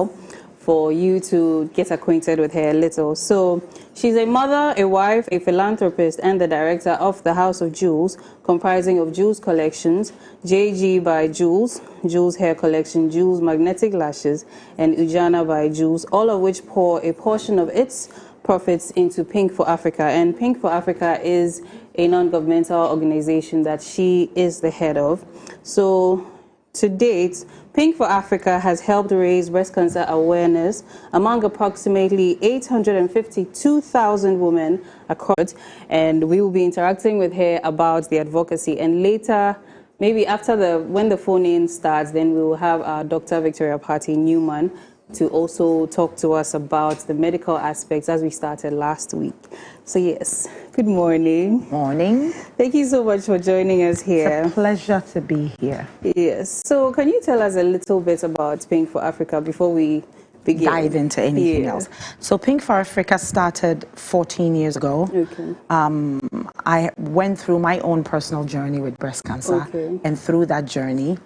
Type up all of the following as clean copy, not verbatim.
now for you to get acquainted with her a little. So she's a mother, a wife, a philanthropist, and the director of the House of Jewels, comprising of Jewels Collections, JG by Jewels, Jewels Hair Collection, Jewels Magnetic Lashes, and Ujana by Jewels, all of which pour a portion of its profits into Pink for Africa. And Pink for Africa is a non-governmental organization that she is the head of. So to date, Pink for Africa has helped raise breast cancer awareness among approximately 852,000 women across, and we will be interacting with her about the advocacy. And later, maybe after when the phone-in starts, then we will have our Dr. Victoria Party Newman to also talk to us about the medical aspects as we started last week. So yes, good morning. Morning. Thank you so much for joining us here. It's a pleasure to be here. Yes. So can you tell us a little bit about Pink for Africa before we begin? Dive into anything else. So Pink for Africa started 14 years ago. Okay. I went through my own personal journey with breast cancer. Okay. And through that journey,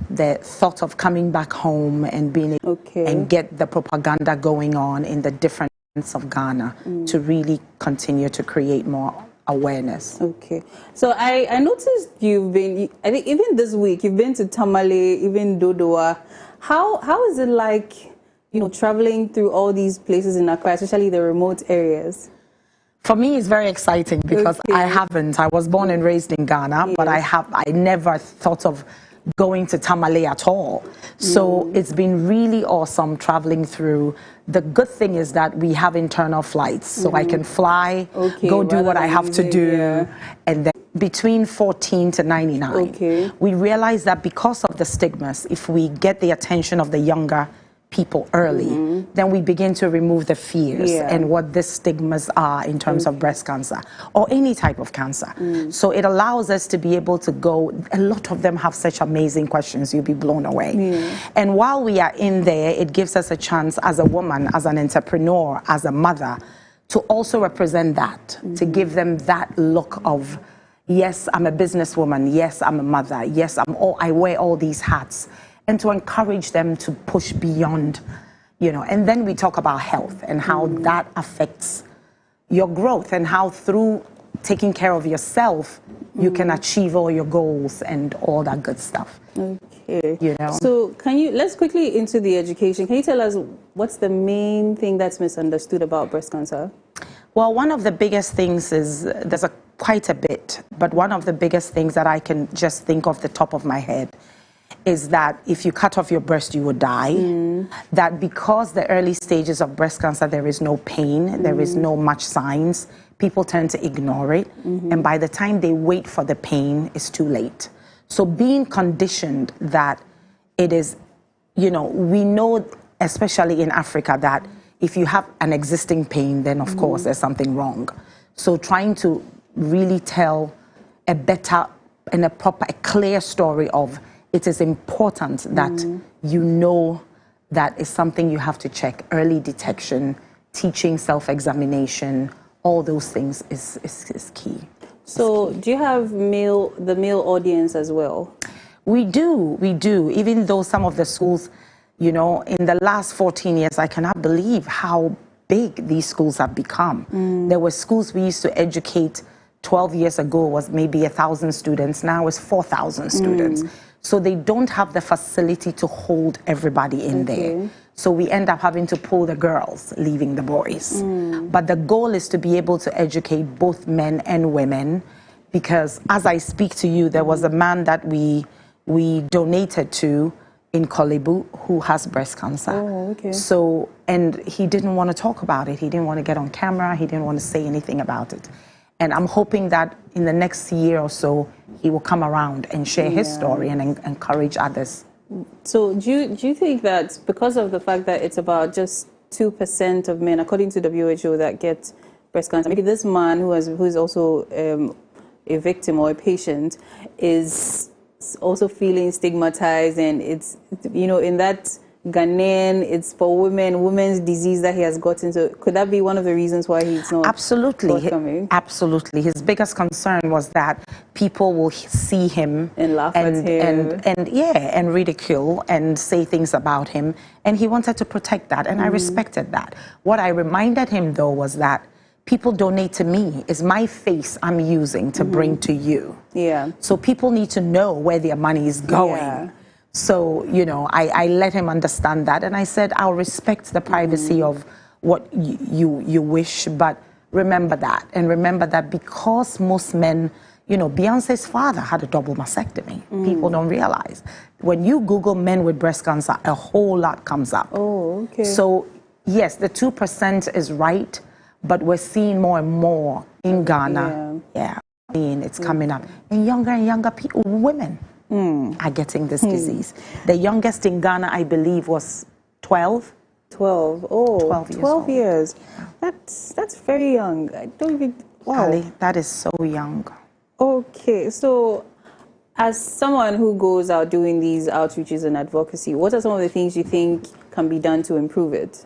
the thought of coming back home and being and get the propaganda going on in the different parts of Ghana to really continue to create more awareness. Okay. So I noticed you've been, I think even this week, you've been to Tamale, even Dodowa. How is it like, traveling through all these places in Accra, especially the remote areas? For me, it's very exciting because I was born and raised in Ghana, but I never thought of going to Tamale at all. So it's been really awesome traveling through. The good thing is that we have internal flights, so I can fly, go do what I have to do, and then between 14 to 99. We realize that because of the stigmas, if we get the attention of the younger people early, then we begin to remove the fears and what the stigmas are in terms of breast cancer or any type of cancer. So it allows us to be able to go. A lot of them have such amazing questions, you'll be blown away. And while we are in there, it gives us a chance as a woman, as an entrepreneur, as a mother, to also represent that, to give them that look of, yes, I'm a businesswoman, yes, I'm a mother, yes, I wear all these hats. And to encourage them to push beyond, and then we talk about health and how that affects your growth and how through taking care of yourself, you can achieve all your goals and all that good stuff. Okay. So let's quickly into the education. Can you tell us what's the main thing that's misunderstood about breast cancer? Well, one of the biggest things is, there's quite a bit, but one of the biggest things that I can just think off the top of my head is that if you cut off your breast, you will die. That because the early stages of breast cancer, there is no pain, there is no much signs, people tend to ignore it. And by the time they wait for the pain, it's too late. So being conditioned that it is, we know, especially in Africa, that if you have an existing pain, then of course there's something wrong. So trying to really tell a better and a clear story of, it is important that that is something you have to check. Early detection, teaching self-examination, all those things is key. So do you have the male audience as well? We do. Even though some of the schools, in the last 14 years, I cannot believe how big these schools have become. There were schools we used to educate 12 years ago was maybe 1,000 students. Now it's 4,000 students. So they don't have the facility to hold everybody in there. So we end up having to pull the girls, leaving the boys. But the goal is to be able to educate both men and women, because as I speak to you, there was a man that we donated to in Kolebu who has breast cancer. So, and he didn't want to talk about it. He didn't want to get on camera. He didn't want to say anything about it. And I'm hoping that in the next year or so, he will come around and share his story and encourage others. So do you think that because of the fact that it's about just 2% of men, according to WHO, that get breast cancer, maybe this man who is also a victim or a patient is also feeling stigmatized, and it's, in that Ghanaian, it's for women, women's disease that he has gotten. So could that be one of the reasons why he's not forthcoming? Absolutely. His biggest concern was that people will see him and laugh at him and ridicule and say things about him, and he wanted to protect that, and I respected that. What I reminded him though was that people donate to me. It's my face I'm using to bring to you. Yeah. So people need to know where their money is going. Yeah. So, you know, I let him understand that, and I said, I'll respect the privacy of what you wish, but remember that. And remember that because most men, you know, Beyonce's father had a double mastectomy. People don't realize. When you Google men with breast cancer, a whole lot comes up. Oh, okay. So, yes, the 2% is right, but we're seeing more and more in Ghana. Yeah. It's coming up. And younger people, women. Are getting this disease. The youngest in Ghana, I believe, was 12. 12. Oh, 12 years. That's very young. I don't even. Wow. Ali, that is so young. Okay, so as someone who goes out doing these outreaches and advocacy, what are some of the things you think can be done to improve it?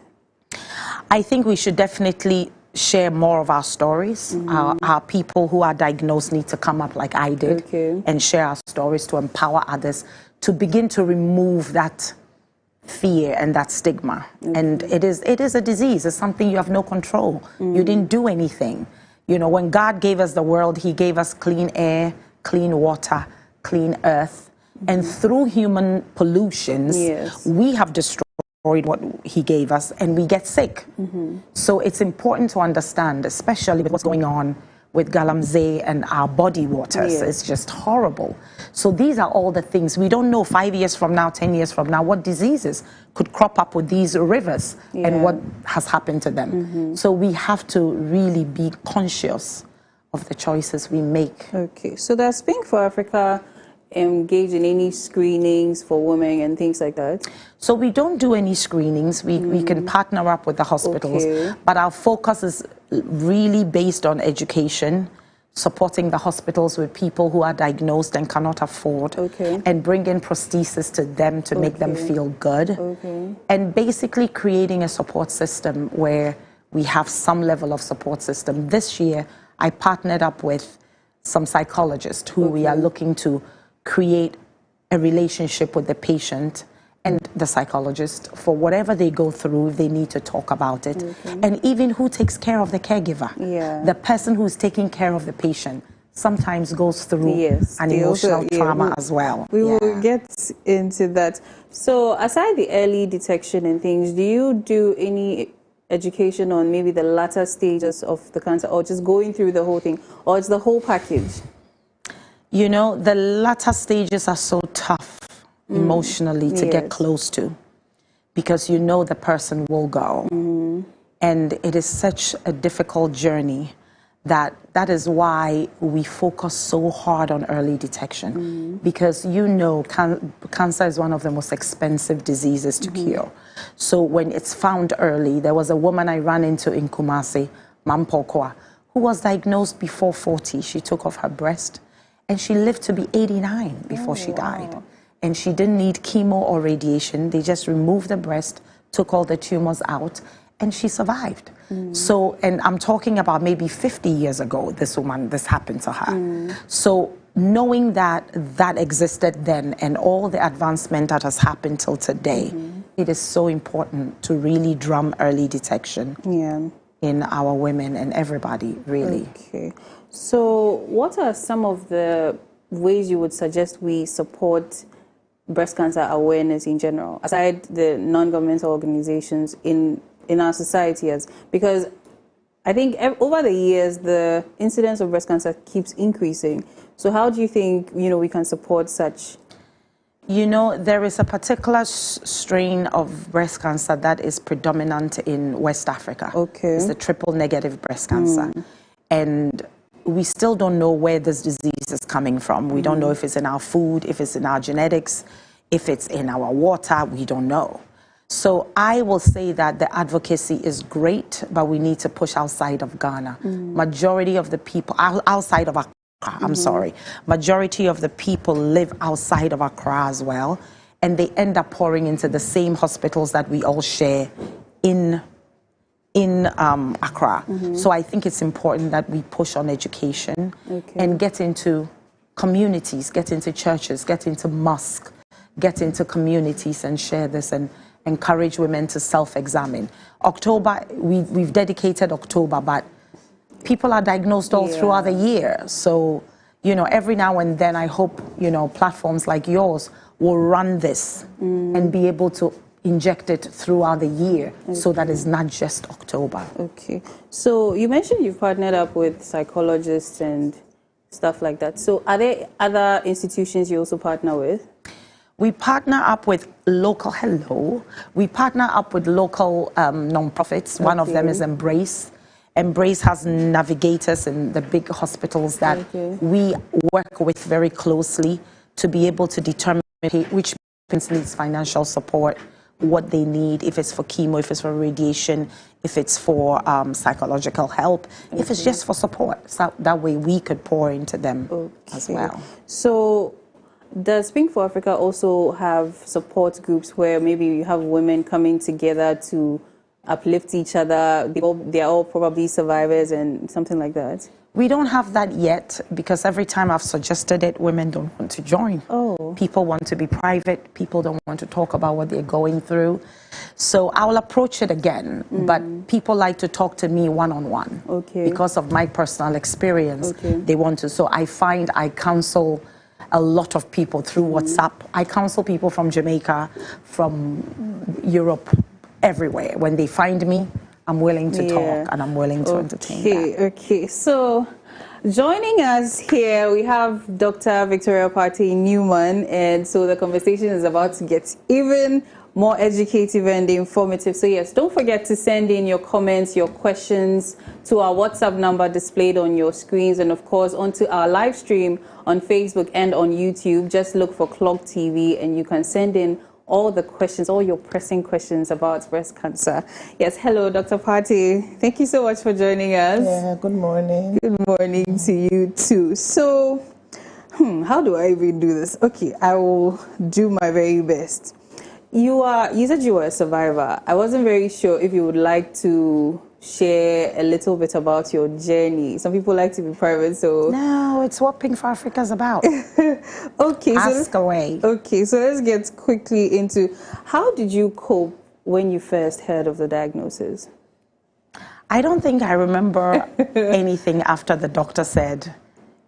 I think we should definitely share more of our stories. Our people who are diagnosed need to come up like I did and share our stories to empower others to begin to remove that fear and that stigma. And it is a disease. It's something you have no control. You didn't do anything. You know, when God gave us the world, he gave us clean air, clean water, clean earth. And through human pollutions, we have destroyed what he gave us, and we get sick. So it's important to understand, especially with what's going on with Galamsey and our body waters. It's just horrible. So these are all the things. We don't know 5 years from now, 10 years from now, what diseases could crop up with these rivers and what has happened to them. So we have to really be conscious of the choices we make. Okay, so does Pink for Africa engage in any screenings for women and things like that? So we don't do any screenings. We can partner up with the hospitals, but our focus is really based on education, supporting the hospitals with people who are diagnosed and cannot afford, and bringing prosthesis to them to make them feel good, and basically creating a support system where we have some level of support system. This year, I partnered up with some psychologists who we are looking to create a relationship with the patient and the psychologist for whatever they go through. They need to talk about it. And even who takes care of the caregiver. The person who's taking care of the patient sometimes goes through an emotional trauma as well. We will get into that. So aside the early detection and things, do you do any education on maybe the latter stages of the cancer, or just going through the whole thing, or it's the whole package? You know, the latter stages are so tough emotionally to get close to, because you know the person will go. And it is such a difficult journey that is why we focus so hard on early detection, because you know cancer is one of the most expensive diseases to cure. So when it's found early, there was a woman I ran into in Kumasi, Mampokwa, who was diagnosed before 40. She took off her breast, and she lived to be 89 before she died. And she didn't need chemo or radiation. They just removed the breast, took all the tumors out, and she survived. So, and I'm talking about maybe 50 years ago, this happened to her. So knowing that that existed then and all the advancement that has happened till today, it is so important to really drum early detection in our women and everybody, really. Okay. So what are some of the ways you would suggest we support breast cancer awareness in general, aside the non-governmental organizations in our society? Because I think over the years, the incidence of breast cancer keeps increasing. So how do you think, we can support such? You know, there is a particular strain of breast cancer that is predominant in West Africa. It's the triple negative breast cancer. And we still don't know where this disease is coming from. We don't know if it's in our food, if it's in our genetics, if it's in our water, we don't know. So I will say that the advocacy is great, but we need to push outside of Ghana. Majority of the people, outside of Accra, majority of the people live outside of Accra as well. and they end up pouring into the same hospitals that we all share in Accra. So I think it's important that we push on education and get into communities, get into churches, get into mosques, get into communities and share this and encourage women to self-examine. October, we've dedicated October, but people are diagnosed all throughout the year. So, you know, every now and then I hope, you know, platforms like yours will run this and be able to inject it throughout the year so that it's not just October. Okay. So you mentioned you've partnered up with psychologists and stuff like that. So are there other institutions you also partner with? We partner up with local non-profits. One of them is Embrace. Embrace has navigators in the big hospitals that we work with very closely to be able to determine which patients needs financial support, what they need, if it's for chemo, if it's for radiation, if it's for psychological help, if it's just for support. So that way we could pour into them as well. So does Pink for Africa also have support groups where maybe you have women coming together to uplift each other? They're all probably survivors and something like that? We don't have that yet because every time I've suggested it, women don't want to join. People want to be private. People don't want to talk about what they're going through. So I'll approach it again, but people like to talk to me one-on-one because of my personal experience. They want to. So I find I counsel a lot of people through WhatsApp. I counsel people from Jamaica, from Europe, everywhere. When they find me, I'm willing to talk and I'm willing to entertain them. Okay, so joining us here, we have Dr. Victoria Partey-Newman, and so the conversation is about to get even more educative and informative. So yes, don't forget to send in your comments, your questions to our WhatsApp number displayed on your screens, and of course onto our live stream on Facebook and on YouTube. Just look for Clock TV and you can send in all the questions, all your pressing questions about breast cancer. Yes, hello, Dr. Partey. Thank you so much for joining us. Yeah, good morning. Good morning to you too. So, how do I even do this? Okay, I will do my very best. You said you were a survivor. I wasn't very sure if you would like to share a little bit about your journey. Some people like to be private, so... No, it's what Pink for Africa is about. Okay, Ask away. Okay, so let's get quickly into how did you cope when you first heard of the diagnosis? I don't think I remember anything after the doctor said,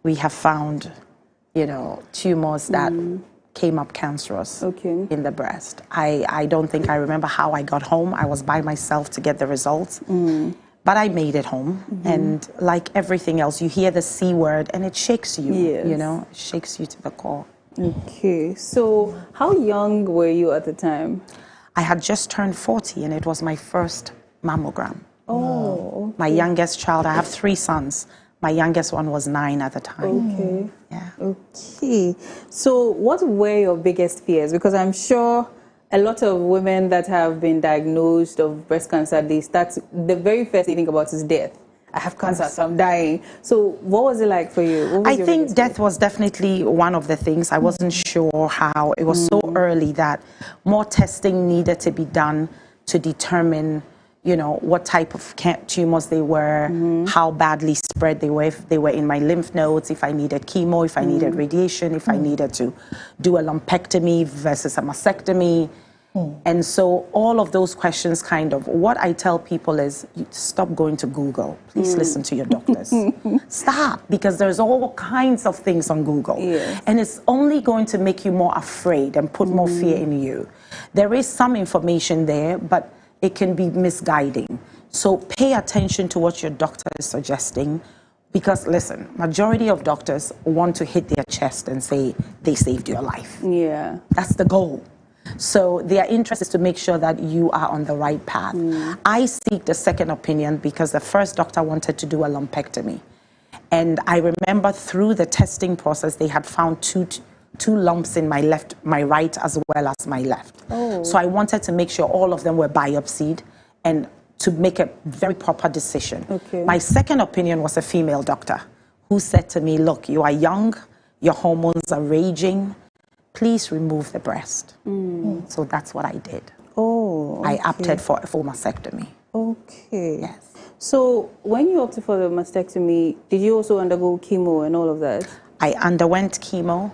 we have found, you know, tumors that came up cancerous in the breast. I don't think I remember how I got home. I was by myself to get the results. But I made it home. And like everything else, you hear the C word and it shakes you, you know, it shakes you to the core. Okay, so how young were you at the time? I had just turned 40 and it was my first mammogram. Oh, My youngest child, I have 3 sons. My youngest one was 9 at the time. Okay. Yeah. Okay. So what were your biggest fears? Because I'm sure a lot of women that have been diagnosed of breast cancer, the very first they think about is death. I have cancer, so I'm dying. So what was it like for you? I think death was definitely one of the things. I wasn't sure how. It was so early that more testing needed to be done to determine, you know, what type of tumors they were, how badly spread they were, if they were in my lymph nodes, if I needed chemo, if I needed radiation, if I needed to do a lumpectomy versus a mastectomy. And so all of those questions kind of, what I tell people is, stop going to Google. Please listen to your doctors. Stop, because there's all kinds of things on Google. And it's only going to make you more afraid and put more fear in you. There is some information there, but it can be misguiding. So pay attention to what your doctor is suggesting, because listen, majority of doctors want to hit their chest and say they saved your life. Yeah. That's the goal. So their interest is to make sure that you are on the right path. I seek the second opinion because the first doctor wanted to do a lumpectomy. And I remember through the testing process, they had found two lumps in my right as well as my left. So I wanted to make sure all of them were biopsied and to make a very proper decision. My second opinion was a female doctor who said to me, look, you are young, your hormones are raging, please remove the breast. So that's what I did. Oh, okay. I opted for a full mastectomy. Okay. Yes. So when you opted for the mastectomy, did you also undergo chemo and all of that? I underwent chemo.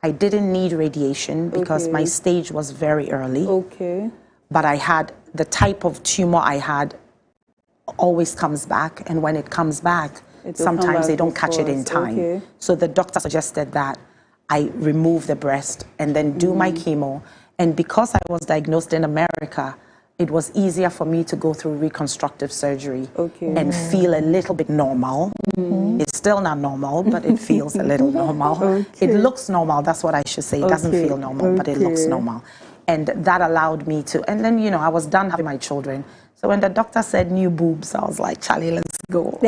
I didn't need radiation because my stage was very early. Okay. But I had the type of tumor I had always comes back, and when it comes back, sometimes they don't catch it in time. Okay. So the doctor suggested that I remove the breast and then do my chemo. And because I was diagnosed in America, it was easier for me to go through reconstructive surgery and feel a little bit normal. It's still not normal, but it feels a little normal. It looks normal, that's what I should say. It doesn't feel normal, but it looks normal. And that allowed me to, and then, you know, I was done having my children. So when the doctor said new boobs, I was like, Charlie, let's go.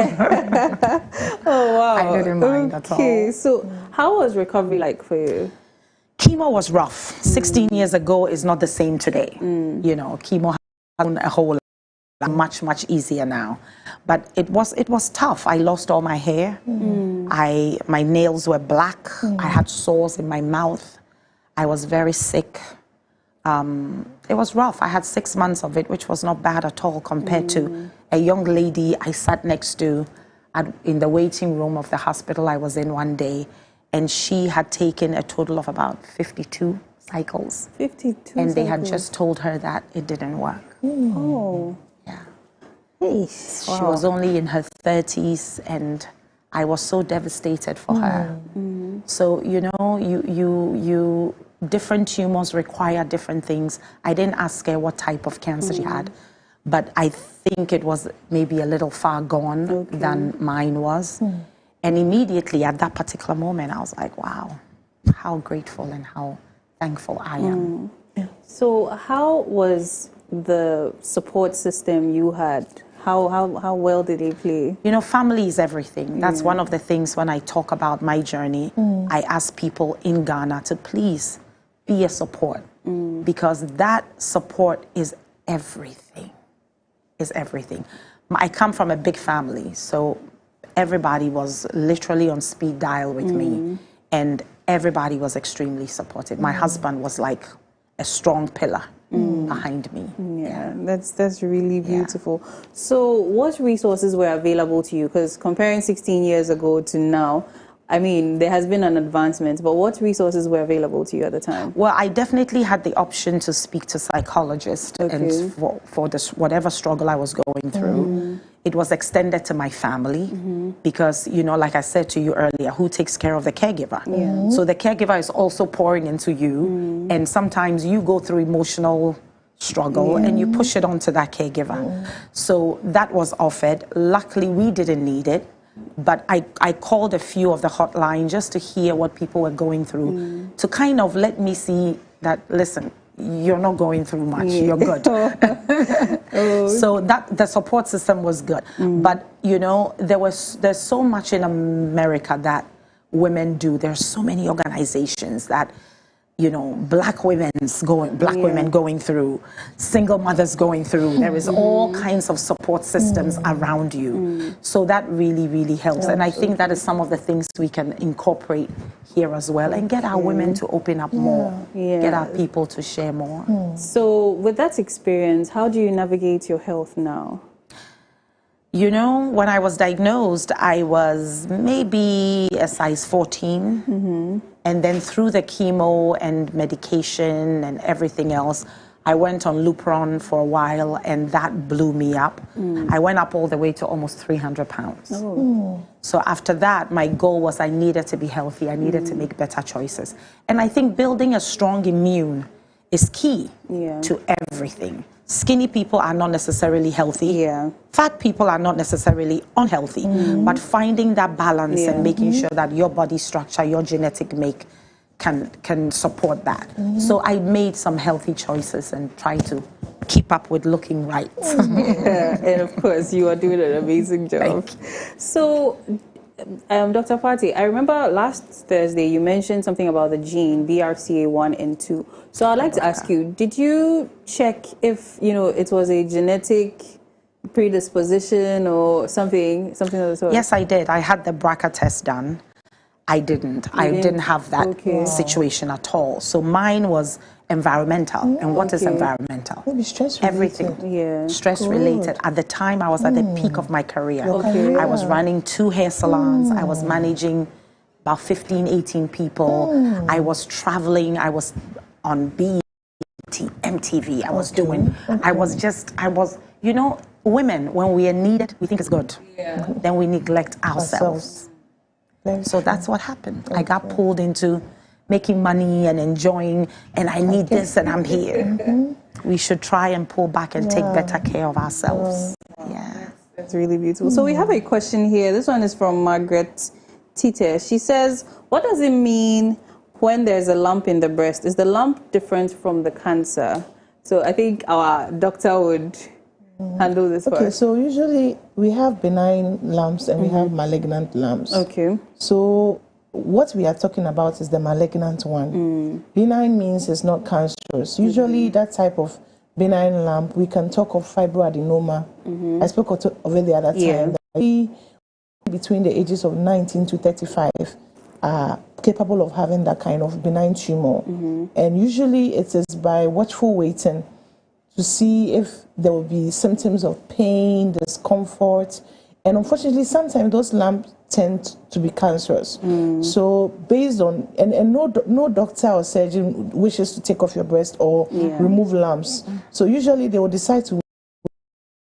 Oh, wow. I didn't mind at all. Okay, so how was recovery like for you? Chemo was rough. 16 years ago is not the same today. You know, chemo has done a whole lot, much easier now. But it was tough. I lost all my hair. My nails were black. I had sores in my mouth. I was very sick. It was rough. I had 6 months of it, which was not bad at all compared to a young lady I sat next to in the waiting room of the hospital I was in one day, and she had taken a total of about 52 cycles. 52 And they had just told her that it didn't work. Oh. Yeah. She She was only in her 30s, and I was so devastated for her. So, you know, different tumors require different things. I didn't ask her what type of cancer she had, but I think it was maybe a little far gone than mine was. And immediately at that particular moment, I was like, wow, how grateful and how thankful I am. So how was the support system you had? How well did they play? You know, family is everything. That's one of the things when I talk about my journey. I ask people in Ghana to please be a support, because that support is everything. Is everything. I come from a big family, so everybody was literally on speed dial with me, and everybody was extremely supportive. My husband was like a strong pillar behind me. Yeah, that's really beautiful. So what resources were available to you? Because comparing 16 years ago to now, I mean, there has been an advancement, but what resources were available to you at the time? Well, I definitely had the option to speak to psychologists and for this, whatever struggle I was going through. It was extended to my family because, you know, like I said to you earlier, who takes care of the caregiver? So the caregiver is also pouring into you, and sometimes you go through emotional struggle and you push it onto that caregiver. So that was offered. Luckily, we didn't need it. But I called a few of the hotline just to hear what people were going through, to kind of let me see that, listen, you're not going through much, you're good. So that the support system was good. But, you know, there's so much in America that women do. There's so many organizations that, you know, black women going through, single mothers going through. There is all kinds of support systems around you. So that really helps. And I think that is some of the things we can incorporate here as well, and get our women to open up more, get our people to share more. So with that experience, how do you navigate your health now? You know, when I was diagnosed, I was maybe a size 14. And then through the chemo and medication and everything else, I went on Lupron for a while, and that blew me up. I went up all the way to almost 300 pounds. So after that, my goal was I needed to be healthy. I needed to make better choices. And I think building a strong immune is key to everything. Skinny people are not necessarily healthy. Fat people are not necessarily unhealthy. But finding that balance and making sure that your body structure, your genetic make can support that. So I made some healthy choices and tried to keep up with looking right. And of course, you are doing an amazing job. So, Dr. Patti, I remember last Thursday you mentioned something about the gene BRCA1 and 2. So I'd like to ask you, did you check if, you know, it was a genetic predisposition or something of the sort? Yes, I did. I had the BRCA test done. I didn't. I didn't have that situation at all. So mine was environmental. And what is environmental? Maybe stress related. Everything. Yeah. Stress related. At the time, I was at the peak of my career. I was running 2 hair salons. I was managing about 15, 18 people. I was traveling. I was on BET, MTV. I was doing. I was, you know, women, when we are needed, we think it's good. Yeah. Then we neglect ourselves. So that's what happened. I got pulled into making money and enjoying, and I need this, and I'm here. We should try and pull back and take better care of ourselves. Yeah. That's really beautiful. So we have a question here. This one is from Margaret Tite. She says, what does it mean when there's a lump in the breast? Is the lump different from the cancer? So I think our doctor would handle this first. Okay, so usually we have benign lumps and we have malignant lumps. Okay. So what we are talking about is the malignant one. Benign means it's not cancerous. Usually that type of benign lump, we can talk of fibroadenoma. I spoke of it the other time. That between the ages of 19 to 35 are capable of having that kind of benign tumor. And usually it is by watchful waiting to see if there will be symptoms of pain, discomfort, and unfortunately sometimes those lumps tend to be cancerous. So based on, and no doctor or surgeon wishes to take off your breast or remove lumps. So usually they will decide to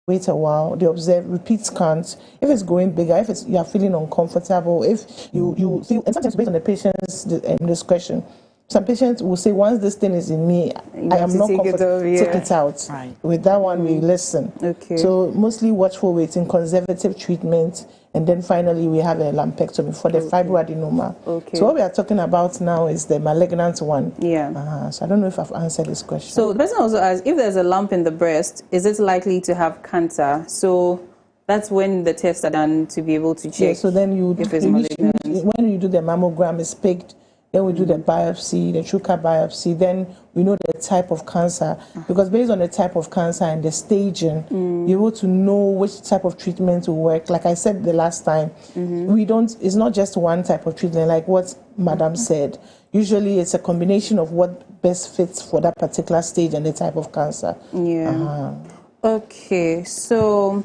wait a while, they observe, repeat scans. If it's going bigger, if you are feeling uncomfortable, if you feel, and sometimes based on the patient's discretion, some patients will say, once this thing is in me, I am not comfortable, take it out. Right. With that one, we listen. Okay. So mostly watchful waiting, conservative treatment, and then finally we have a lumpectomy for the fibroadenoma. Okay. So what we are talking about now is the malignant one. Yeah. So I don't know if I've answered this question. So the person also asks, if there's a lump in the breast, is it likely to have cancer? So that's when the tests are done to be able to check. Yeah, so then if it's malignant. When you do the mammogram, it's picked. Then we do the biopsy, the TrueCut biopsy. Then we know the type of cancer. Because based on the type of cancer and the staging, you're able to know which type of treatment will work. Like I said the last time, it's not just one type of treatment, like what Madam said. Usually it's a combination of what best fits for that particular stage and the type of cancer. Yeah. Okay, so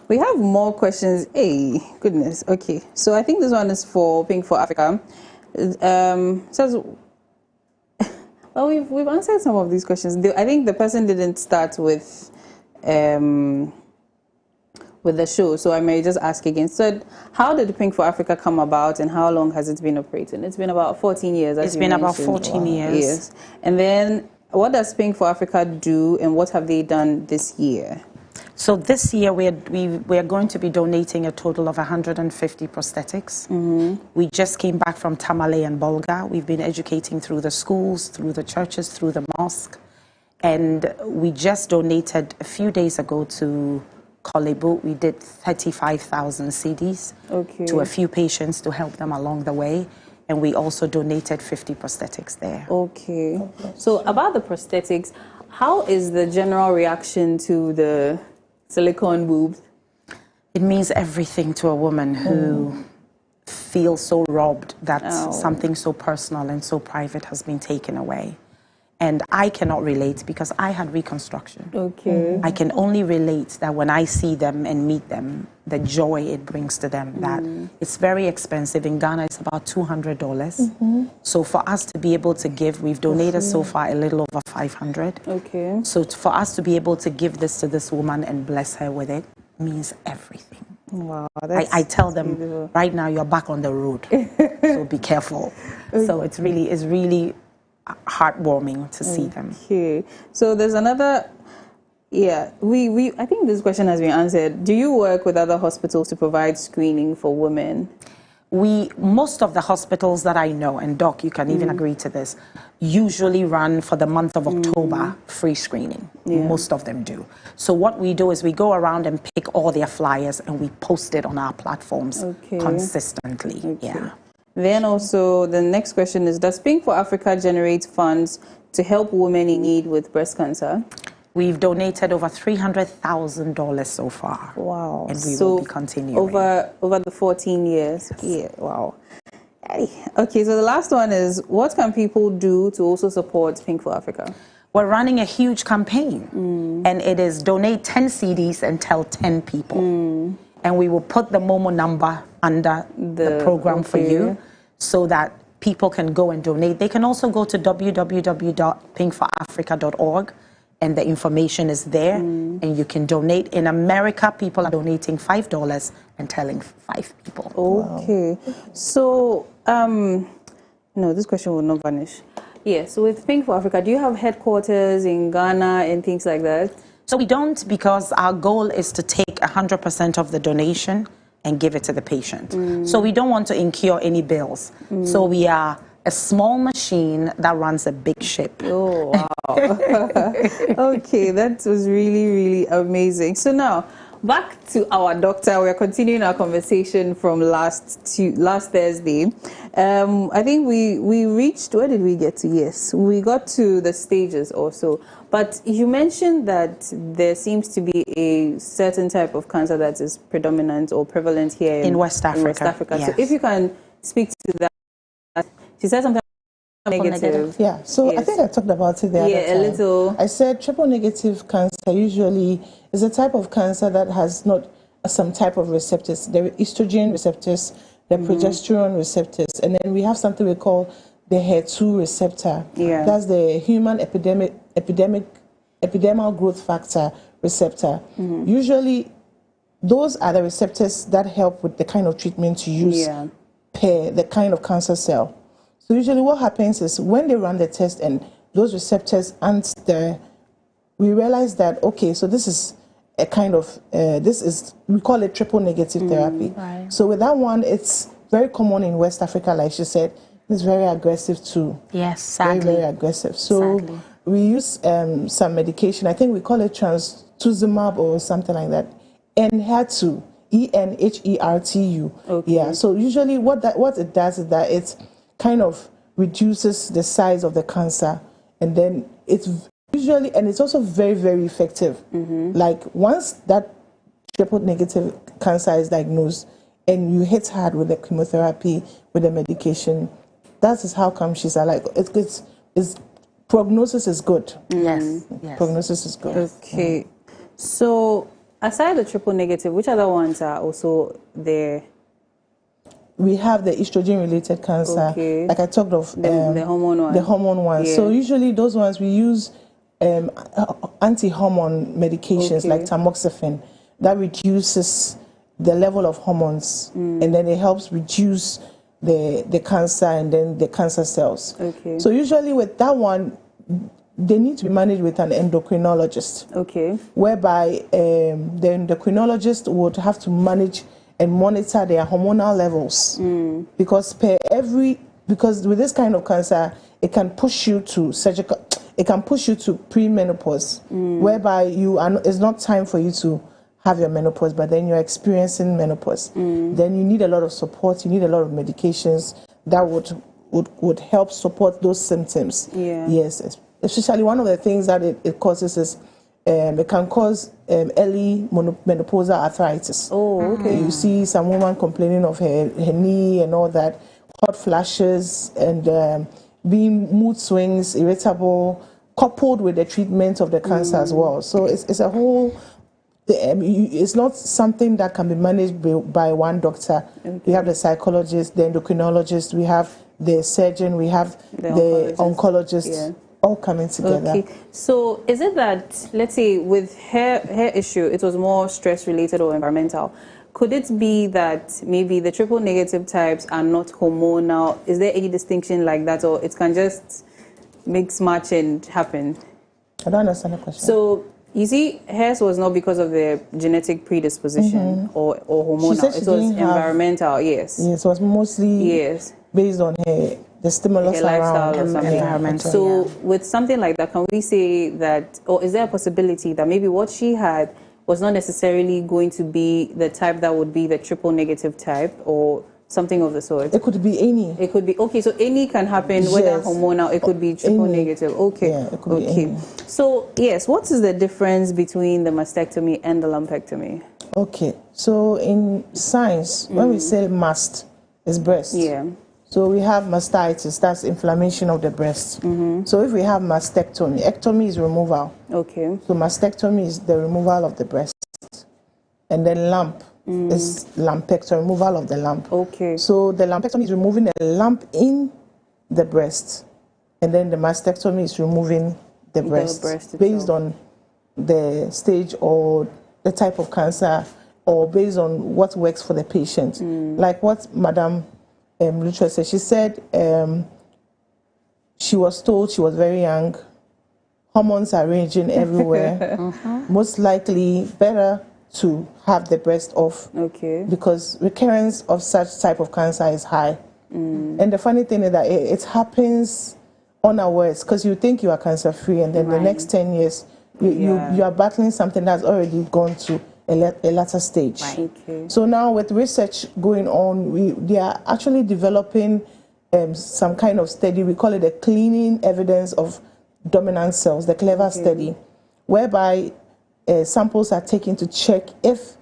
we have more questions. Hey, goodness. Okay, so I think this one is for Pink for Africa. Says, well, we've answered some of these questions. I think the person didn't start with the show, so I may just ask again. So, how did Pink for Africa come about, and how long has it been operating? It's been about 14 years. It's been about 14 years. Yes. And then, what does Pink for Africa do, and what have they done this year? So this year we are going to be donating a total of 150 prosthetics. We just came back from Tamale and Bolga. We've been educating through the schools, through the churches, through the mosque. And we just donated a few days ago to Kolebu. We did 35,000 CDs to a few patients to help them along the way. And we also donated 50 prosthetics there. Okay. So about the prosthetics, how is the general reaction to the silicone boobs? It means everything to a woman who feels so robbed that something so personal and so private has been taken away. And I cannot relate because I had reconstruction. Okay. I can only relate that when I see them and meet them, the joy it brings to them, that it's very expensive. In Ghana, it's about $200. So for us to be able to give, we've donated so far a little over 500. Okay. So for us to be able to give this to this woman and bless her with it means everything. Wow, I tell them beautiful. Right now you're back on the road, so be careful. So it's really heartwarming to see them. Okay, so there's another. Yeah, I think this question has been answered. Do you work with other hospitals to provide screening for women? Most of the hospitals that I know, and Doc, you can even agree to this, usually run for the month of October free screening. Most of them do. So what we do is we go around and pick all their flyers and we post it on our platforms consistently. Yeah. Then also the next question is, does Pink for Africa generate funds to help women in need with breast cancer? We've donated over $300,000 so far. Wow. And we will be continuing. Over the 14 years. Yeah, wow. Okay, so the last one is, what can people do to also support Pink for Africa? We're running a huge campaign, and it is donate 10 CDs and tell 10 people. And we will put the Momo number under the program for you so that people can go and donate. They can also go to www.pinkforafrica.org, and the information is there, and you can donate. In America, people are donating $5 and telling 5 people. Okay. Wow. So, no, this question will not vanish. Yes, so with Pink for Africa, do you have headquarters in Ghana and things like that? So we don't, because our goal is to take 100% of the donation and give it to the patient. So we don't want to incur any bills. So we are a small machine that runs a big ship. Oh, wow. Okay, that was really, really amazing. So now, back to our doctor. We're continuing our conversation from last Thursday. I think we reached, where did we get to? Yes, we got to the stages also. But you mentioned that there seems to be a certain type of cancer that is predominant or prevalent here in West Africa. Yes. So if you can speak to that. She said something negative. Yeah, so I think I talked about it the other time. A little. I said triple negative cancer usually is a type of cancer that has not some type of receptors. There are estrogen receptors, the progesterone receptors, and then we have something we call the HER2 receptor. Yeah. That's the human epidermal growth factor receptor. Usually, those are the receptors that help with the kind of treatment you use per the kind of cancer cell. So usually what happens is when they run the test and those receptors aren't there, we realize that, okay, so this is a kind of, we call it triple negative therapy. Right. So with that one, it's very common in West Africa, like she said. It's very aggressive too. Yes, sadly. Very, very aggressive. So we use some medication. I think we call it trastuzumab or something like that. Enhertu, ENHERTU. Okay. Yeah. So usually what it does is that it kind of reduces the size of the cancer, and then it's usually, and it's also very, very effective. Like once that triple negative cancer is diagnosed and you hit hard with the chemotherapy, with the medication, that is how come she's like, it's prognosis is good. Yes. Prognosis is good. Okay. So aside the triple negative, which other ones are also there? We have the estrogen-related cancer, like I talked of, the hormone one. The hormone one. Yeah. So usually those ones we use anti-hormone medications like tamoxifen that reduces the level of hormones, and then it helps reduce the cancer and then the cancer cells. Okay. So usually with that one, they need to be managed with an endocrinologist. Okay. Whereby the endocrinologist would have to manage and monitor their hormonal levels, because with this kind of cancer, it can push you to premenopause, whereby it's not time for you to have your menopause, but then you're experiencing menopause. Then you need a lot of support, you need a lot of medications that would help support those symptoms. Yeah. Yes, especially one of the things that it causes is it can cause early menopausal arthritis. Oh, okay. You see some woman complaining of her knee and all that, hot flashes and being mood swings, irritable, coupled with the treatment of the cancer as well. So it's a whole, it's not something that can be managed by one doctor. We have the psychologist, the endocrinologist, we have the surgeon, we have the oncologist. All coming together. Okay. So is it that, let's say, with her issue, it was more stress-related or environmental? Could it be that maybe the triple negative types are not hormonal? Is there any distinction like that, or it can just mix, match, and happen? I don't understand the question. So you see, hers was not because of the genetic predisposition or hormonal. It was environmental. Yes. Yes, it was mostly based on the stimulus lifestyle around or something. Environmental. So with something like that, can we say that, or is there a possibility that maybe what she had was not necessarily going to be the type that would be the triple negative type, or something of the sort? It could be any. It could be, okay, so any can happen, whether hormonal, it could be triple negative. Okay. Yeah, it could be any. So, yes, what is the difference between the mastectomy and the lumpectomy? Okay, so in science, when we say mast, it's breast. Yeah. So we have mastitis, that's inflammation of the breast. So if we have mastectomy, ectomy is removal. Okay. So mastectomy is the removal of the breast. And then lump is lumpectomy, removal of the lump. Okay. So the lumpectomy is removing a lump in the breast. And then the mastectomy is removing the breast based on the stage or the type of cancer, or based on what works for the patient. Like what Madam Lucia said, she said she was told she was very young, hormones are raging everywhere, most likely better to have the breast off, because recurrence of such type of cancer is high. And the funny thing is that it happens unawares, because you think you are cancer free, and then the next 10 years you are battling something that's already gone to a later stage. So now with research going on, they are actually developing some kind of study. We call it a cleaning evidence of dominant cells, the CLEVER study, whereby samples are taken to check if,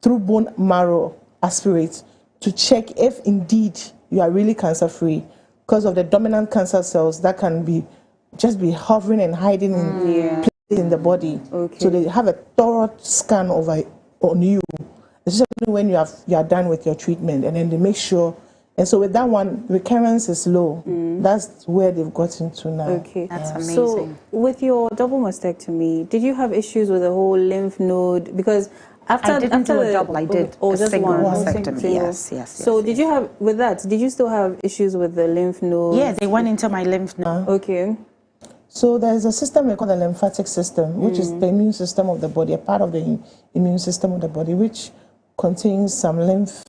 through bone marrow aspirate, to check if indeed you are really cancer free, because of the dominant cancer cells that can be hovering and hiding in in the body. So they have a thorough scan on you, especially when you are done with your treatment, and then they make sure. And so with that one, recurrence is low. That's where they've gotten to now. Okay, that's amazing. So with your double mastectomy, did you have issues with the whole lymph node? Because I didn't do a double. I did a single mastectomy. Yes. So did you have, with that, did you still have issues with the lymph node? Yeah, they went into my lymph node. Okay. So there's a system we call the lymphatic system, which is the immune system of the body, a part of the immune system of the body, which contains some lymph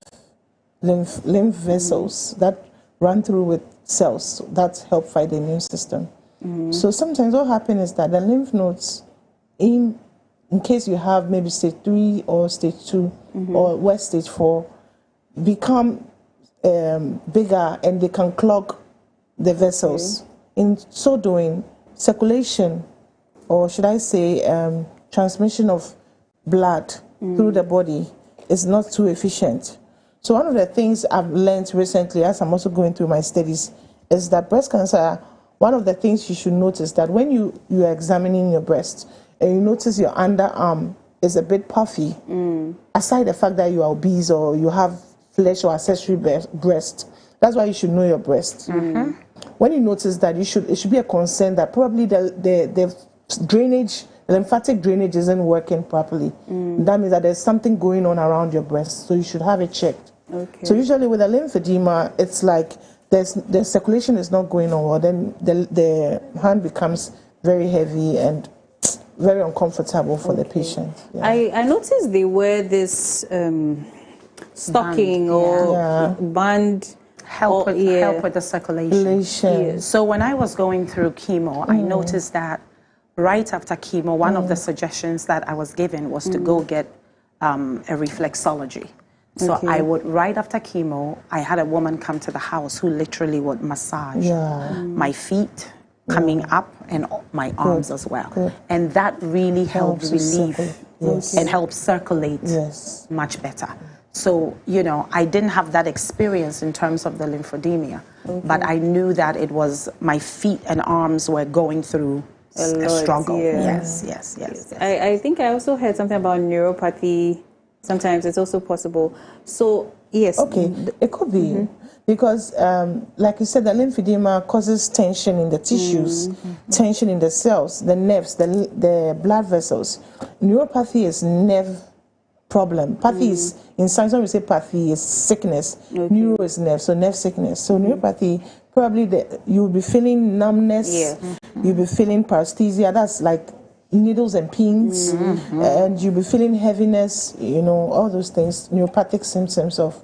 vessels that run through with cells that help fight the immune system. So sometimes what happens is that the lymph nodes, in case you have maybe stage 3 or stage 2 or worse stage 4, become bigger, and they can clog the vessels. In so doing, circulation, or should I say transmission of blood through the body is not too efficient. So one of the things I've learned recently, as I'm also going through my studies, is that breast cancer, one of the things you should notice that when you are examining your breast and you notice your underarm is a bit puffy, aside the fact that you are obese or you have flesh or accessory breast, that's why you should know your breast. When you notice that, it should be a concern that probably the drainage, the lymphatic drainage isn't working properly. That means that there's something going on around your breast, so you should have it checked. So usually with a lymphedema, it's like the circulation is not going on well, then the hand becomes very heavy and very uncomfortable for the patient. I noticed they wear this stocking or band. Help with the circulation. So when I was going through chemo, I noticed that right after chemo, one of the suggestions that I was given was to go get a reflexology. So I would, right after chemo, I had a woman come to the house who literally would massage my feet coming up and my arms as well. And that really helped relieve and help circulate much better. So, you know, I didn't have that experience in terms of the lymphedema, but I knew that it was my feet and arms were going through a struggle. Yes. I think I also heard something about neuropathy. Sometimes it's also possible. So, yes. Okay, it could be. Because, like you said, the lymphedema causes tension in the tissues, tension in the cells, the nerves, the blood vessels. Neuropathy is nerve problem. Pathy is, in science, when we say pathy, is sickness. Neuro is nerve, so nerve sickness. So neuropathy, probably you'll be feeling numbness, you'll be feeling paresthesia, that's like needles and pins, and you'll be feeling heaviness, you know, all those things, neuropathic symptoms of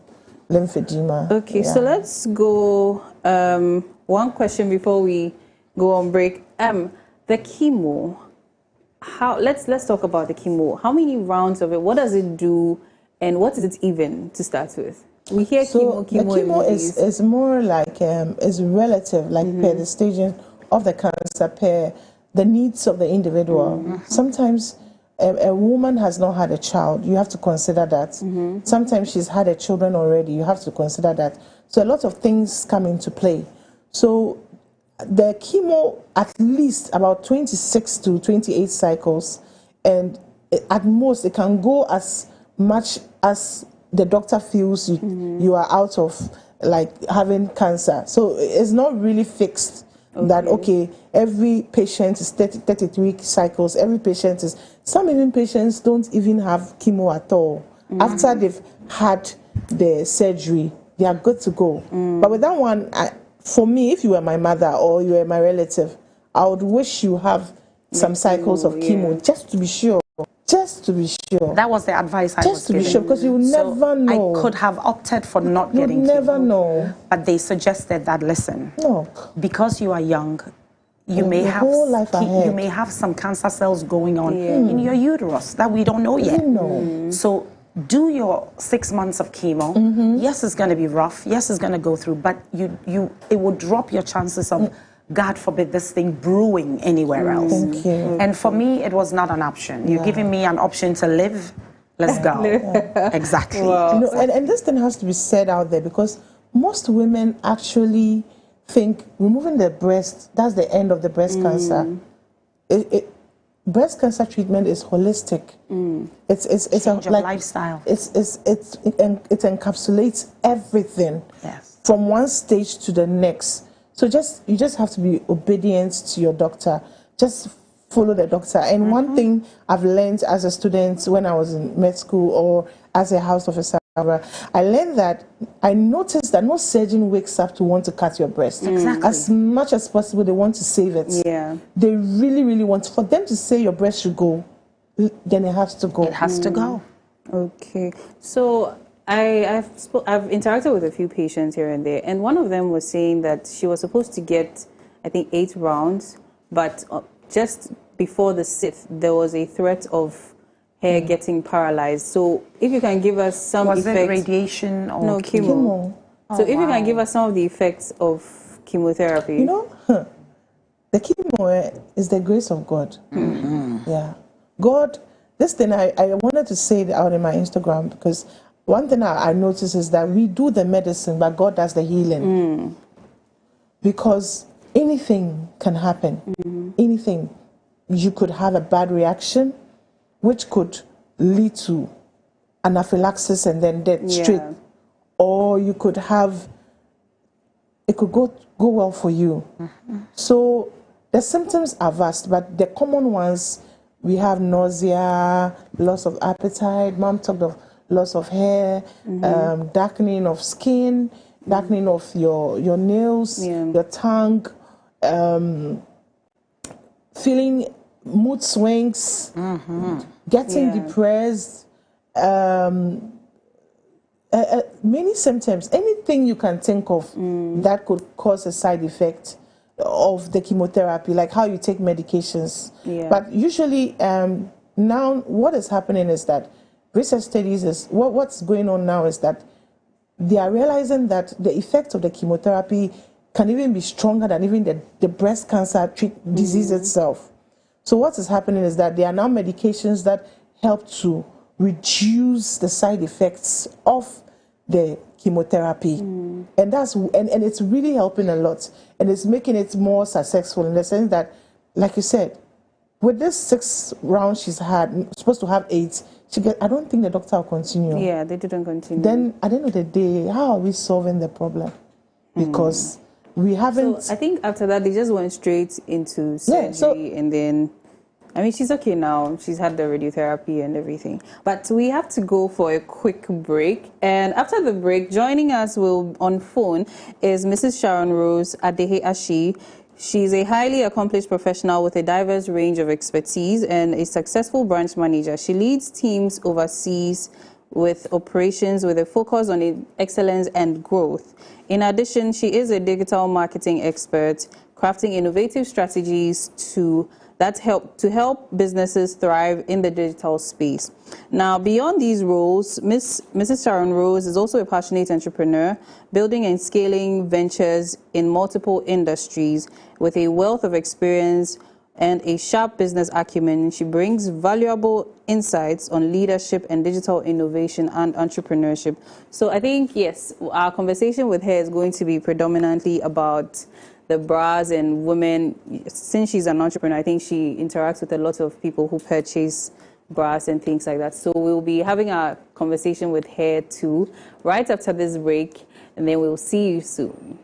lymphedema. Okay, so let's go, one question before we go on break. The chemo, let's talk about the chemo. How many rounds of it? What does it do, and what is it even to start with? We hear chemo. The chemo is more like is relative, like per the staging of the cancer, per the needs of the individual. Sometimes a woman has not had a child, you have to consider that. Sometimes she's had a children already, you have to consider that. So a lot of things come into play. So the chemo, at least about 26 to 28 cycles, and at most it can go as much as the doctor feels you are out of like having cancer. So it's not really fixed. That okay, every patient is 33 cycles, every patient is, some even patients don't even have chemo at all. After they've had the surgery, they are good to go. But with that one, for me, if you were my mother or you were my relative, I would wish you have some cycles of chemo, just to be sure. Just to be sure. That was the advice I was Just to be sure, because you never know. I could have opted for not You getting never chemo, know. but they suggested that, listen, because you are young, you may have whole life ahead. you may have some cancer cells going on in your uterus that we don't know yet. So do your 6 months of chemo. Yes, it's going to be rough. Yes, it's going to go through, but it will drop your chances of, God forbid, this thing brewing anywhere else. Thank you. And for me, it was not an option. You're giving me an option to live. Let's go. Exactly. Wow. You know, and this thing has to be said out there, because most women actually think removing the breast, that's the end of the breast cancer. Breast cancer treatment is holistic. It's Change of lifestyle. It encapsulates everything from one stage to the next. So you just have to be obedient to your doctor. Just follow the doctor. And one thing I've learned as a student when I was in med school or as a house officer, I learned that I noticed that no surgeon wakes up to want to cut your breast. Exactly. As much as possible, they want to save it. Yeah. They really, really want. For them to say your breast should go, then it has to go. It has to go. Okay. So I've interacted with a few patients here and there, and one of them was saying that she was supposed to get, I think, 8 rounds, but just before the 6th, there was a threat of hair getting paralyzed. So if you can give us some effects. Was it radiation or no, chemo? So if you can give us some of the effects of chemotherapy. You know, the chemo is the grace of God. Yeah. God, this thing I wanted to say it out in my Instagram, because one thing I notice is that we do the medicine, but God does the healing. Because anything can happen. Anything. You could have a bad reaction, which could lead to anaphylaxis and then death straight. Or you could have, it could go well for you. So the symptoms are vast, but the common ones, we have nausea, loss of appetite. Mom talked of loss of hair, darkening of skin, darkening of your nails, your tongue, feeling mood swings, getting depressed, many symptoms. Anything you can think of that could cause a side effect of the chemotherapy, like how you take medications. But usually now what is happening is that research studies is what's going on now is that they are realizing that the effect of the chemotherapy can even be stronger than even the breast cancer disease itself. So what is happening is that there are now medications that help to reduce the side effects of the chemotherapy. And it's really helping a lot. And it's making it more successful in the sense that, like you said, with this 6 rounds she's had, supposed to have 8, I don't think the doctor will continue. Yeah, they didn't continue. Then at the end of the day, how are we solving the problem? Because we haven't... So I think after that, they just went straight into surgery, and then, I mean, she's okay now. She's had the radiotherapy and everything. But we have to go for a quick break. And after the break, joining us on phone is Mrs. Sharon Rose Adehe Ashi. She's a highly accomplished professional with a diverse range of expertise and a successful branch manager. She leads teams overseas with operations with a focus on excellence and growth. In addition, she is a digital marketing expert, crafting innovative strategies to help businesses thrive in the digital space. Now, beyond these roles, Mrs. Sharon Rose is also a passionate entrepreneur, building and scaling ventures in multiple industries with a wealth of experience and a sharp business acumen. She brings valuable insights on leadership and digital innovation and entrepreneurship. So I think, yes, our conversation with her is going to be predominantly about the bras and women. Since she's an entrepreneur, I think she interacts with a lot of people who purchase bras and things like that. So we'll be having a conversation with her too, right after this break, and then we'll see you soon.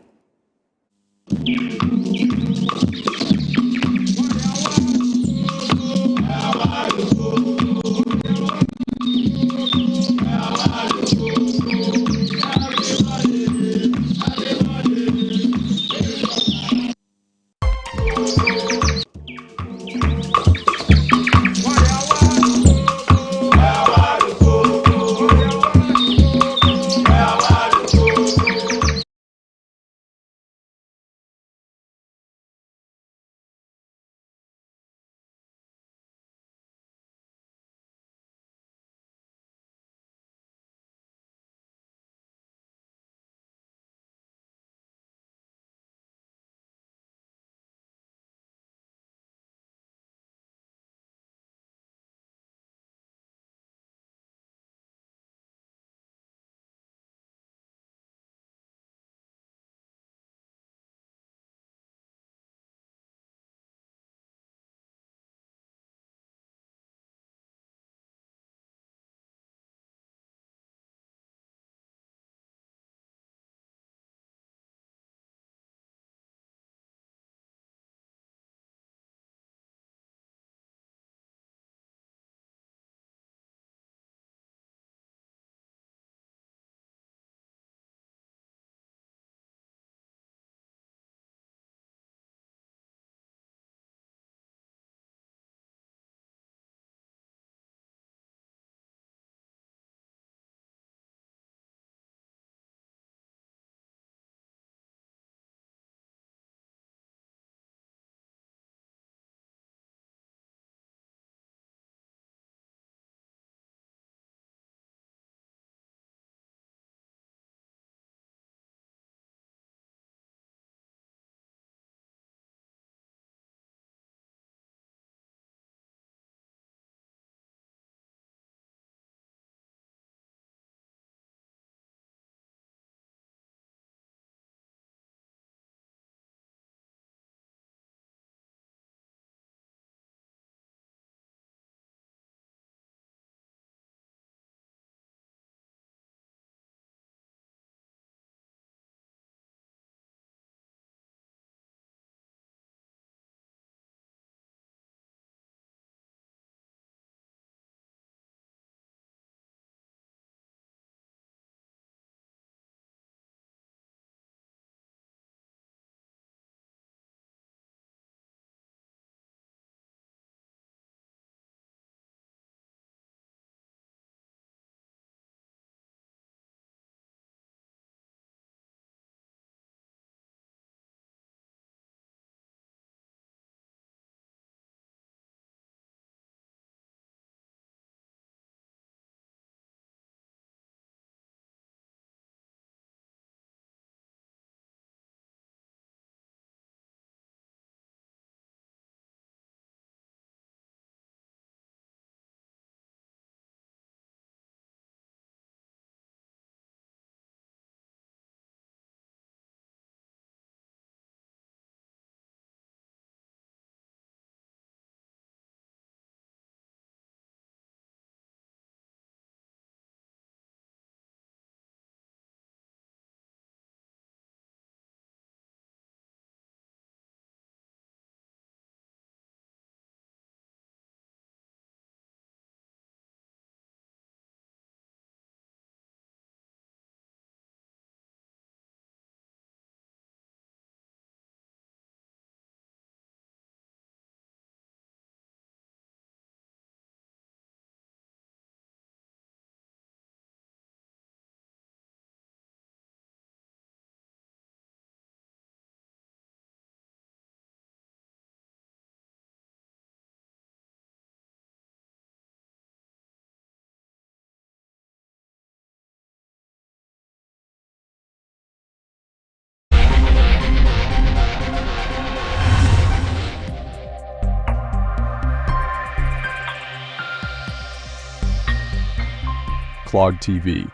Clog TV.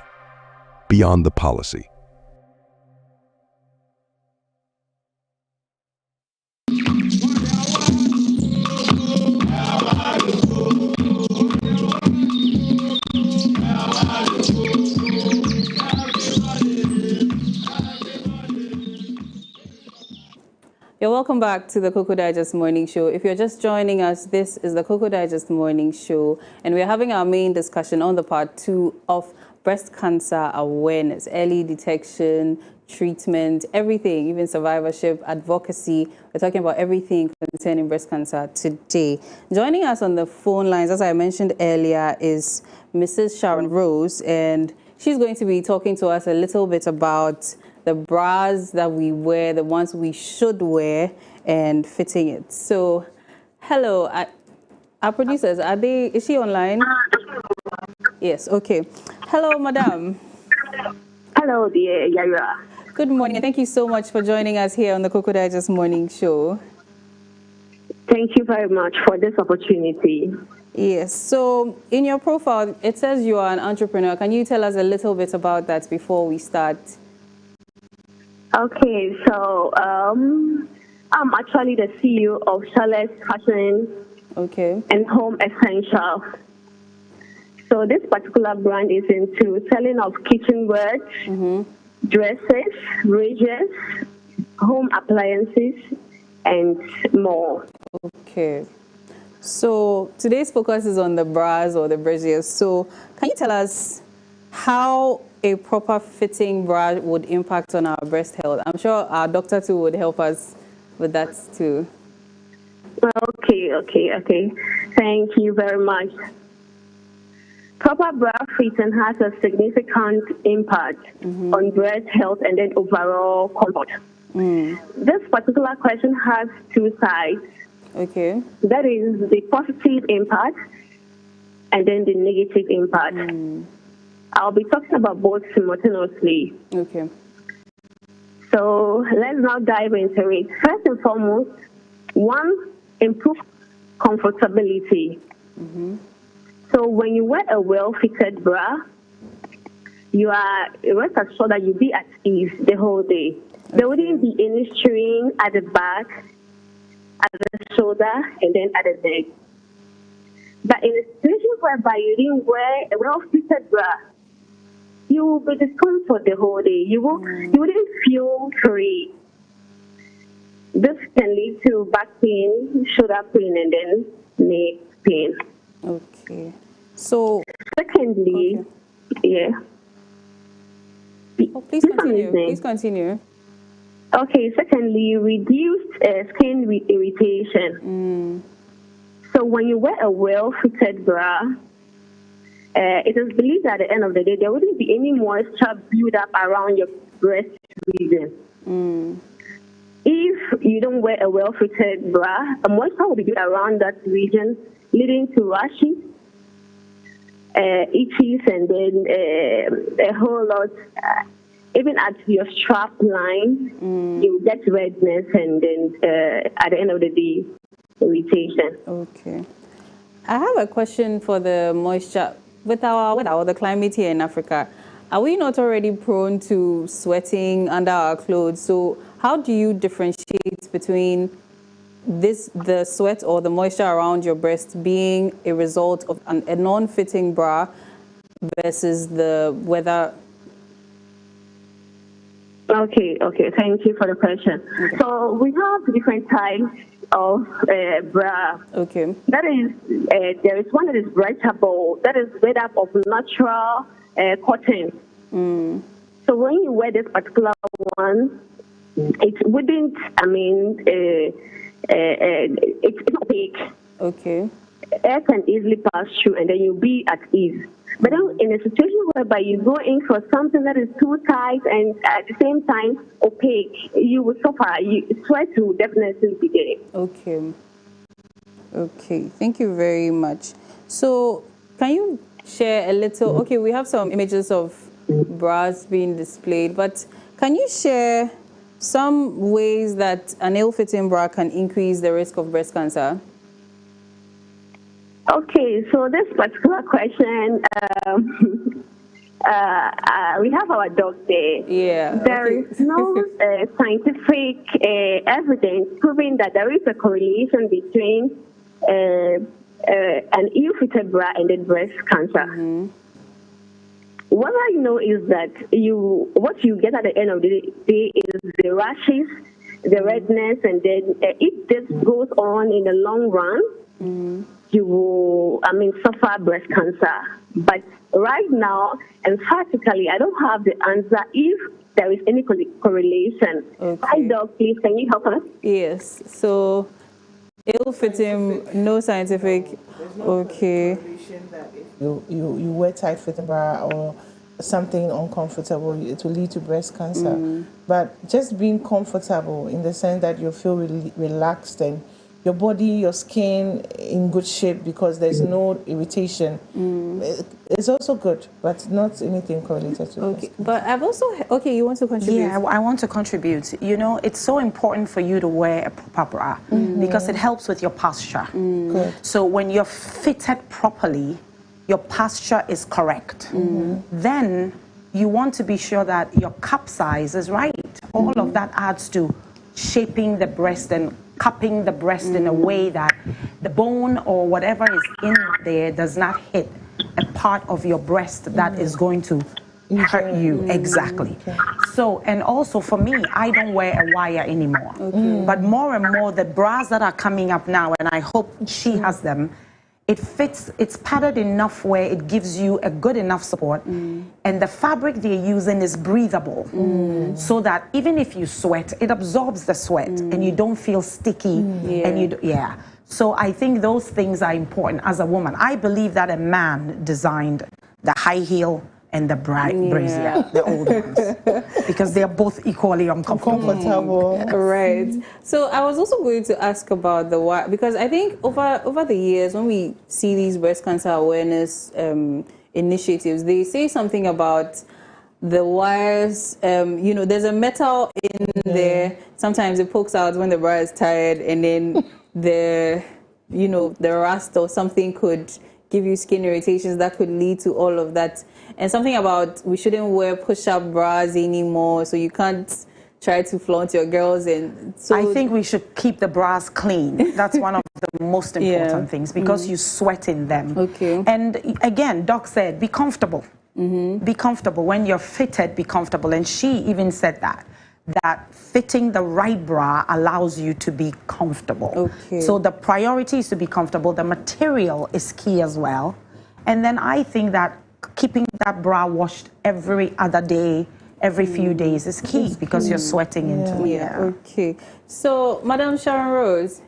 Beyond the policy. You're welcome back to the Cocoa Digest Morning Show. If you're just joining us, this is the Cocoa Digest Morning Show, and we're having our main discussion on the part 2 of breast cancer awareness, early detection, treatment, everything, even survivorship, advocacy. We're talking about everything concerning breast cancer today. Joining us on the phone lines, as I mentioned earlier, is Mrs. Sharon Rose, and she's going to be talking to us a little bit about the bras that we wear, the ones we should wear, and fitting it. So, hello, our producers, is she online? Yes, okay. Hello, madam. Hello, dear. Yeah, you are. Good morning, and thank you so much for joining us here on the Cocoa Digest Morning Show. Thank you very much for this opportunity. Yes, so in your profile, it says you are an entrepreneur. Can you tell us a little bit about that before we start? Okay, so I'm actually the CEO of Charlotte Fashion and Home Essentials. So this particular brand is into selling of kitchenware, dresses, ranges, home appliances, and more. Okay. So today's focus is on the bras or the braziers. So can you tell us how a proper fitting bra would impact on our breast health? I'm sure our doctor too would help us with that too. Okay. Thank you very much. Proper bra fitting has a significant impact on breast health and then overall comfort. This particular question has two sides. Okay. That is the positive impact and then the negative impact. I'll be talking about both simultaneously. Okay. So let's now dive into it. First and foremost, one, improve comfortability. So when you wear a well-fitted bra, you are rest assured that you'll be at ease the whole day. There wouldn't be any strain at the back, at the shoulder, and then at the neck. But in a situation whereby you didn't wear a well-fitted bra, you will be discomforted the whole day. You wouldn't feel free. This can lead to back pain, shoulder pain, and then neck pain. Okay. So secondly, please continue. Please continue. Okay. Secondly, reduced skin irritation. So when you wear a well-fitted bra, it is believed that at the end of the day, there wouldn't be any moisture build up around your breast region. If you don't wear a well-fitted bra, a moisture will be built around that region, leading to rashes, itches, and then a whole lot. Even at your strap line, you get redness, and then at the end of the day, irritation. Okay. I have a question for the moisture. With the climate here in Africa, are we not already prone to sweating under our clothes? So how do you differentiate between the sweat or the moisture around your breast being a result of a non-fitting bra versus the weather? Okay. Thank you for the question. Okay. So we have different types of bra. Okay. That is, there is one that is breathable, that is made up of natural cotton. So when you wear this particular one, it wouldn't, it's opaque. Okay. Air can easily pass through, and then you'll be at ease. But then in a situation whereby you go in for something that is too tight and at the same time opaque, you will suffer. Sweat will definitely be there. Okay. Thank you very much. So can you share a little, okay, we have some images of bras being displayed, but can you share some ways that an ill-fitting bra can increase the risk of breast cancer? Okay, so this particular question, we have our doc there. Yeah. There is no scientific evidence proving that there is a correlation between an ill-fitted bra and the breast cancer. Mm-hmm. What I know is that what you get at the end of the day is the rashes, the redness, and then if this goes on in the long run, you will, suffer breast cancer. But right now, emphatically, I don't have the answer if there is any correlation. Okay. Hi, Doc, please, can you help us? Yes. So, ill-fitting, no scientific. Okay. You wear tight-fitting bra or something uncomfortable, it will lead to breast cancer. But just being comfortable in the sense that you feel relaxed and your body, your skin in good shape because there's no irritation. It's also good, but not anything correlated to Okay, but I've also, you want to contribute? Yeah, I want to contribute. You know, it's so important for you to wear a proper bra because it helps with your posture. Good. So when you're fitted properly, your posture is correct. Then you want to be sure that your cup size is right. All of that adds to shaping the breast and cupping the breast in a way that the bone or whatever is in there does not hit a part of your breast that is going to hurt you. Exactly. So, and also for me, I don't wear a wire anymore. But more and more, the bras that are coming up now, and I hope she has them, it fits, it's padded enough where it gives you a good enough support, and the fabric they're using is breathable, so that even if you sweat, it absorbs the sweat, and you don't feel sticky, and you So I think those things are important as a woman. I believe that a man designed the high heel and the brazier, the old ones, because they are both equally uncomfortable. Right. So I was also going to ask about the wire, because I think over the years when we see these breast cancer awareness initiatives, they say something about the wires. There's a metal in there. Sometimes it pokes out when the bra is tired, and then the rust or something could give you skin irritations that could lead to all of that. And something about we shouldn't wear push-up bras anymore, so you can't try to flaunt your girls. And so I think we should keep the bras clean. That's one of the most important things, because you sweat in them. Okay. And again, Doc said, be comfortable. Be comfortable. When you're fitted, be comfortable. And she even said that fitting the right bra allows you to be comfortable. Okay. So the priority is to be comfortable. The material is key as well. And then I think that keeping that bra washed every other day, every few days is key, because you're sweating into it. Okay. So, Madam Sharon Rose,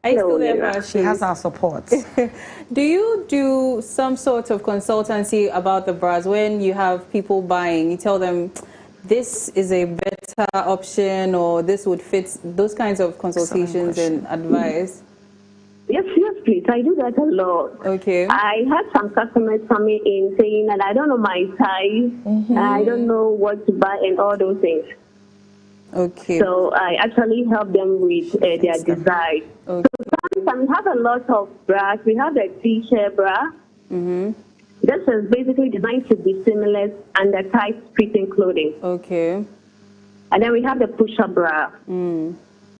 are you still there? She has our support. Do you do some sort of consultancy about the bras when you have people buying? You tell them this is a better option, or this would fit, those kinds of consultations and advice? Yes, please. I do that a lot. Okay. I had some customers coming in saying that I don't know my size, I don't know what to buy, and all those things. Okay. So I actually help them with their design. Okay. So sometimes we have a lot of bras. We have the t-shirt bra. This is basically designed to be seamless under tight fitting clothing. Okay. And then we have the push-up bra.